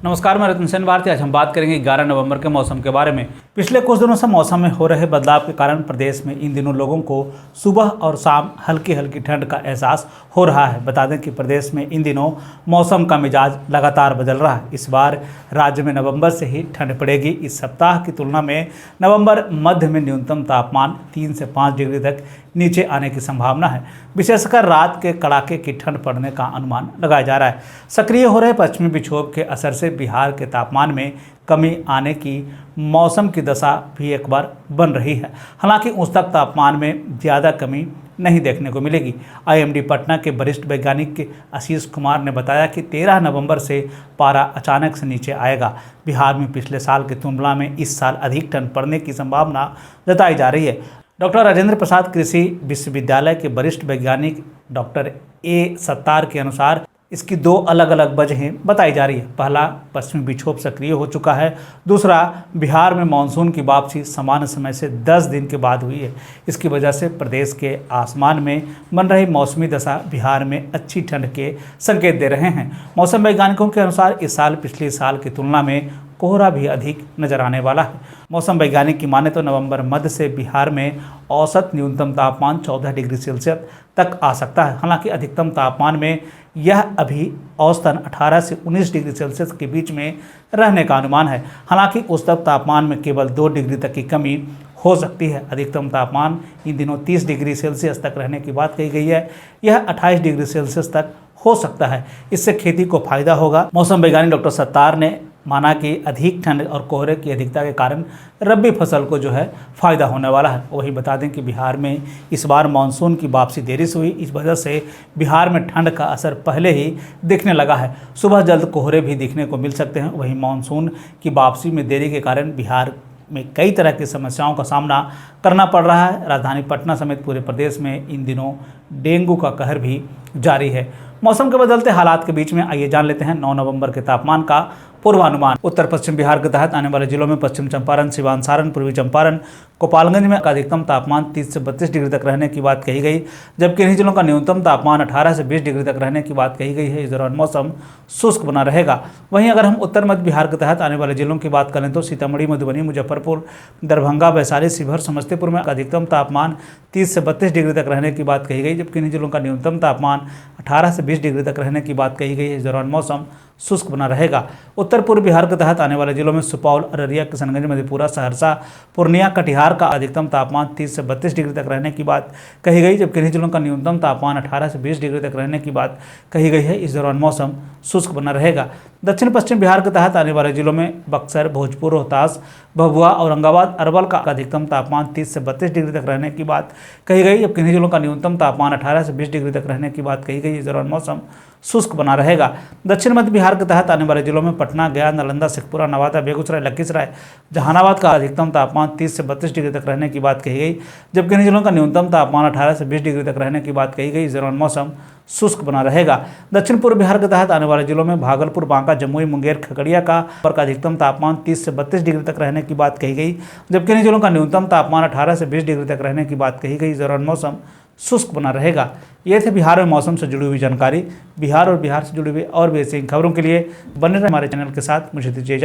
नमस्कार, मैं रतन सेन भारती। आज हम बात करेंगे 11 नवंबर के मौसम के बारे में। पिछले कुछ दिनों से मौसम में हो रहे बदलाव के कारण प्रदेश में इन दिनों लोगों को सुबह और शाम हल्की हल्की ठंड का एहसास हो रहा है। बता दें कि प्रदेश में इन दिनों मौसम का मिजाज लगातार बदल रहा है। इस बार राज्य में नवंबर से ही ठंड पड़ेगी। इस सप्ताह की तुलना में नवंबर मध्य में न्यूनतम तापमान 3 से 5 डिग्री तक नीचे आने की संभावना है। विशेषकर रात के कड़ाके की ठंड पड़ने का अनुमान लगाया जा रहा है। सक्रिय हो रहे पश्चिमी विक्षोभ के असर से बिहार के तापमान में कमी आने की मौसम की दशा भी एक बार बन रही है। हालांकि उस तक तापमान में ज़्यादा कमी नहीं देखने को मिलेगी। आईएमडी पटना के वरिष्ठ वैज्ञानिक आशीष कुमार ने बताया कि 13 नवंबर से पारा अचानक से नीचे आएगा। बिहार में पिछले साल की तुलना में इस साल अधिक ठंड पड़ने की संभावना जताई जा रही है। डॉक्टर राजेंद्र प्रसाद कृषि विश्वविद्यालय के वरिष्ठ वैज्ञानिक डॉक्टर ए सत्तार के अनुसार इसकी दो अलग अलग वजहें बताई जा रही है। पहला, पश्चिमी विक्षोभ सक्रिय हो चुका है। दूसरा, बिहार में मानसून की वापसी सामान्य समय से 10 दिन के बाद हुई है। इसकी वजह से प्रदेश के आसमान में बन रही मौसमी दशा बिहार में अच्छी ठंड के संकेत दे रहे हैं। मौसम वैज्ञानिकों के अनुसार इस साल पिछले साल की तुलना में कोहरा भी अधिक नजर आने वाला है। मौसम वैज्ञानिक की माने तो नवंबर मध्य से बिहार में औसत न्यूनतम तापमान 14 डिग्री सेल्सियस तक आ सकता है। हालांकि अधिकतम तापमान में यह अभी औसतन 18 से 19 डिग्री सेल्सियस के बीच में रहने का अनुमान है। हालांकि उस तक तापमान में केवल 2 डिग्री तक की कमी हो सकती है। अधिकतम तापमान इन दिनों 30 डिग्री सेल्सियस तक रहने की बात कही गई है। यह 28 डिग्री सेल्सियस तक हो सकता है। इससे खेती को फायदा होगा। मौसम वैज्ञानिक डॉक्टर सत्तार ने माना कि अधिक ठंड और कोहरे की अधिकता के कारण रबी फसल को जो है फायदा होने वाला है। वही बता दें कि बिहार में इस बार मानसून की वापसी देरी से हुई। इस वजह से बिहार में ठंड का असर पहले ही दिखने लगा है। सुबह जल्द कोहरे भी दिखने को मिल सकते हैं। वहीं मानसून की वापसी में देरी के कारण बिहार में कई तरह की समस्याओं का सामना करना पड़ रहा है। राजधानी पटना समेत पूरे प्रदेश में इन दिनों डेंगू का कहर भी जारी है। मौसम के बदलते हालात के बीच में आइए जान लेते हैं 9 नवंबर के तापमान का पूर्वानुमान। उत्तर पश्चिम बिहार के तहत आने वाले जिलों में पश्चिम चंपारण, सिवान, सारण, पूर्वी चंपारण, गोपालगंज में अधिकतम तापमान 30 से 32 डिग्री तक रहने की बात कही गई, जबकि इन्हीं जिलों का न्यूनतम तापमान 18 से 20 डिग्री तक रहने की बात कही गई है। इस दौरान मौसम शुष्क बना रहेगा। वहीं अगर हम उत्तर मध्य बिहार के तहत आने वाले जिलों की बात करें तो सीतामढ़ी, मधुबनी, मुजफ्फरपुर, दरभंगा, वैशाली, शिवहर, समस्तीपुर में अधिकतम तापमान 30 से 32 डिग्री तक रहने की बात कही गई, जबकि इन्हीं जिलों का न्यूनतम तापमान 18 से 20 डिग्री तक रहने की बात कही गई है। इस दौरान मौसम शुष्क बना रहेगा। उत्तर पूर्व बिहार के तहत आने वाले जिलों में सुपौल, अररिया, किशनगंज, मधेपुरा, सहरसा, पूर्णिया, कटिहार का अधिकतम तापमान 30 से 32 डिग्री तक रहने की बात कही गई, जबकि इन्हीं जिलों का न्यूनतम तापमान 18 से 20 डिग्री तक रहने की बात कही गई है। इस दौरान मौसम शुष्क बना रहेगा। दक्षिण पश्चिम बिहार के तहत आने वाले जिलों में बक्सर, भोजपुर, रोहतास, भभुआ, औरंगाबाद, अरवल का अधिकतम तापमान 30 से 32 डिग्री तक रहने की बात कही गई, जबकि इन्हीं जिलों का न्यूनतम तापमान 18 से 20 डिग्री तक रहने की बात कही गई। इस दौरान मौसम शुष्क बना रहेगा। दक्षिण मध्य बिहार के तहत आने वाले जिलों में पटना, गया, नालंदा, शेखपुरा, नवादा, बेगूसराय, लखीसराय, जहानाबाद का अधिकतम तापमान 30 से 32 डिग्री तक रहने की बात कही गई, जबकि इन जिलों का न्यूनतम तापमान 18 से 20 डिग्री तक रहने की बात कही गई। इस दौरान मौसम शुष्क बना रहेगा। दक्षिण पूर्व बिहार के तहत आने वाले जिलों में भागलपुर, बांका, जमुई, मुंगेर, खगड़िया का अधिकतम तापमान 30 से 32 डिग्री तक रहने की बात कही गई, जबकि इन जिलों का न्यूनतम तापमान 18 से 20 डिग्री तक रहने की बात कही गई। इस दौरान मौसम शुष्क बना रहेगा। ये थे बिहार में मौसम से जुड़ी हुई जानकारी। बिहार और बिहार से जुड़ी हुई और भी ऐसी खबरों के लिए बने रहे हमारे चैनल के साथ। मुझे दीजिए।